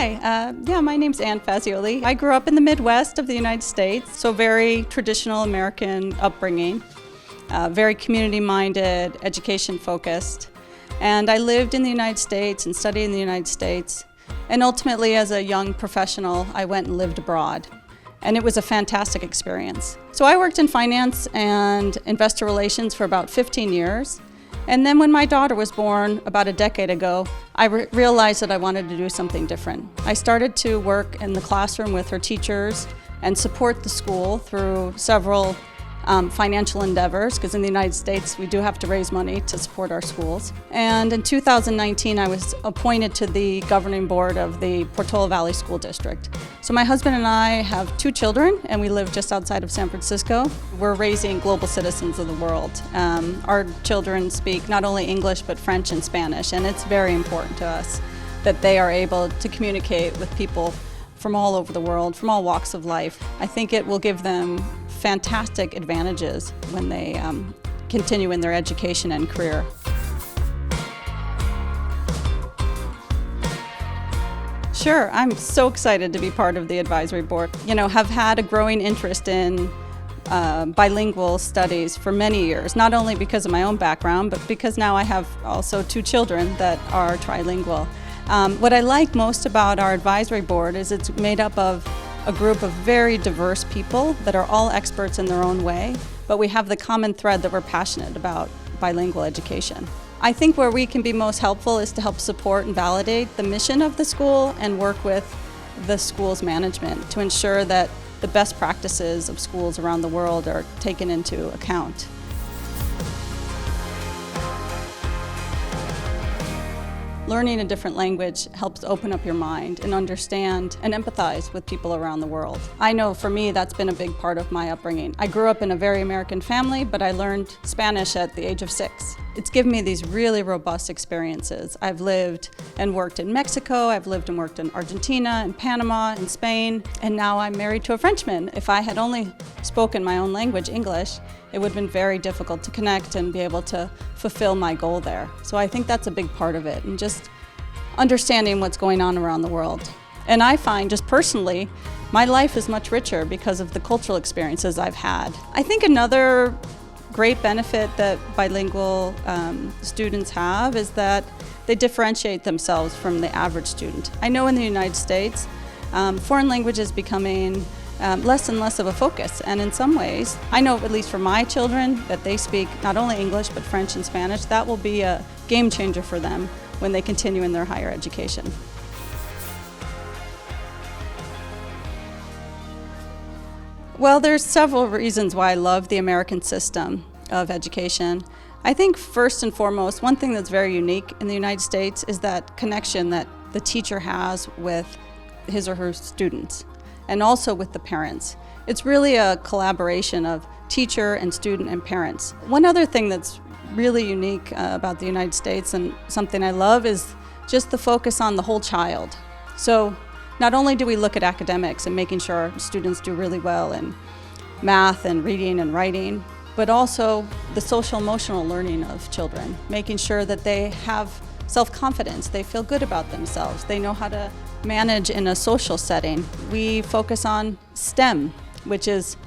Hi, my name's Ann FAZIOLI. I grew up in the Midwest of the United States, so very traditional American upbringing, very community-minded, education-focused. And I lived in the United States and studied in the United States. And ultimately, as a young professional, I went and lived abroad. And it was a fantastic experience. So I worked in finance and investor relations for about 15 years. And then when my daughter was born about a decade ago, I realized that I wanted to do something different. I started to work in the classroom with her teachers and support the school through several financial endeavors, because in the United States we do have to raise money to support our schools. And in 2019 I was appointed to the governing board of the Portola Valley School District. So my husband and I have 2 children and we live just outside of San Francisco. We're raising global citizens of the world. Our children speak not only English but French and Spanish, and it's very important to us that they are able to communicate with people from all over the world, from all walks of life. I think it will give them fantastic advantages when they continue in their education and career. Sure, I'm so excited to be part of the advisory board. Have had a growing interest in bilingual studies for many years, not only because of my own background, but because now I have also 2 children that are trilingual. What I like most about our advisory board is it's made up of a group of very diverse people that are all experts in their own way, but we have the common thread that we're passionate about bilingual education. I think where we can be most helpful is to help support and validate the mission of the school and work with the school's management to ensure that the best practices of schools around the world are taken into account. Learning a different language helps open up your mind and understand and empathize with people around the world. I know for me that's been a big part of my upbringing. I grew up in a very American family, but I learned Spanish at the age of 6. It's given me these really robust experiences. I've lived and worked in Mexico, I've lived and worked in Argentina, and Panama, and Spain, and now I'm married to a Frenchman. If I had only spoken my own language, English, it would have been very difficult to connect and be able to fulfill my goal there. So I think that's a big part of it, and just understanding what's going on around the world. And I find, just personally, my life is much richer because of the cultural experiences I've had. I think another great benefit that bilingual students have is that they differentiate themselves from the average student. I know in the United States, foreign language is becoming less and less of a focus, and in some ways, I know at least for my children that they speak not only English but French and Spanish. That will be a game changer for them when they continue in their higher education. Well, there's several reasons why I love the American system of education. I think first and foremost, one thing that's very unique in the United States is that connection that the teacher has with his or her students, and also with the parents. It's really a collaboration of teacher and student and parents. One other thing that's really unique about the United States, and something I love, is just the focus on the whole child. So not only do we look at academics and making sure our students do really well in math and reading and writing, but also the social emotional learning of children, making sure that they have self-confidence, they feel good about themselves, they know how to manage in a social setting. We focus on STEM, which is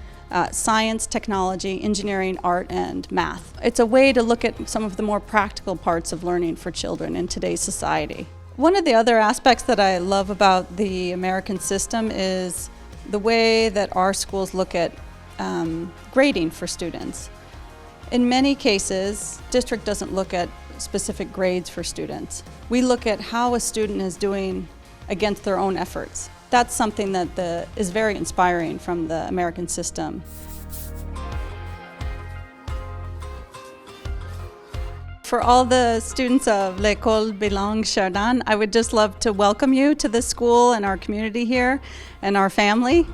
science, technology, engineering, art, and math. It's a way to look at some of the more practical parts of learning for children in today's society. One of the other aspects that I love about the American system is the way that our schools look at grading for students. In many cases, district doesn't look at specific grades for students. We look at how a student is doing against their own efforts. That's something that is very inspiring from the American system. For all the students of L'Ecole Bilingue Chardin, I would just love to welcome you to this school and our community here and our family.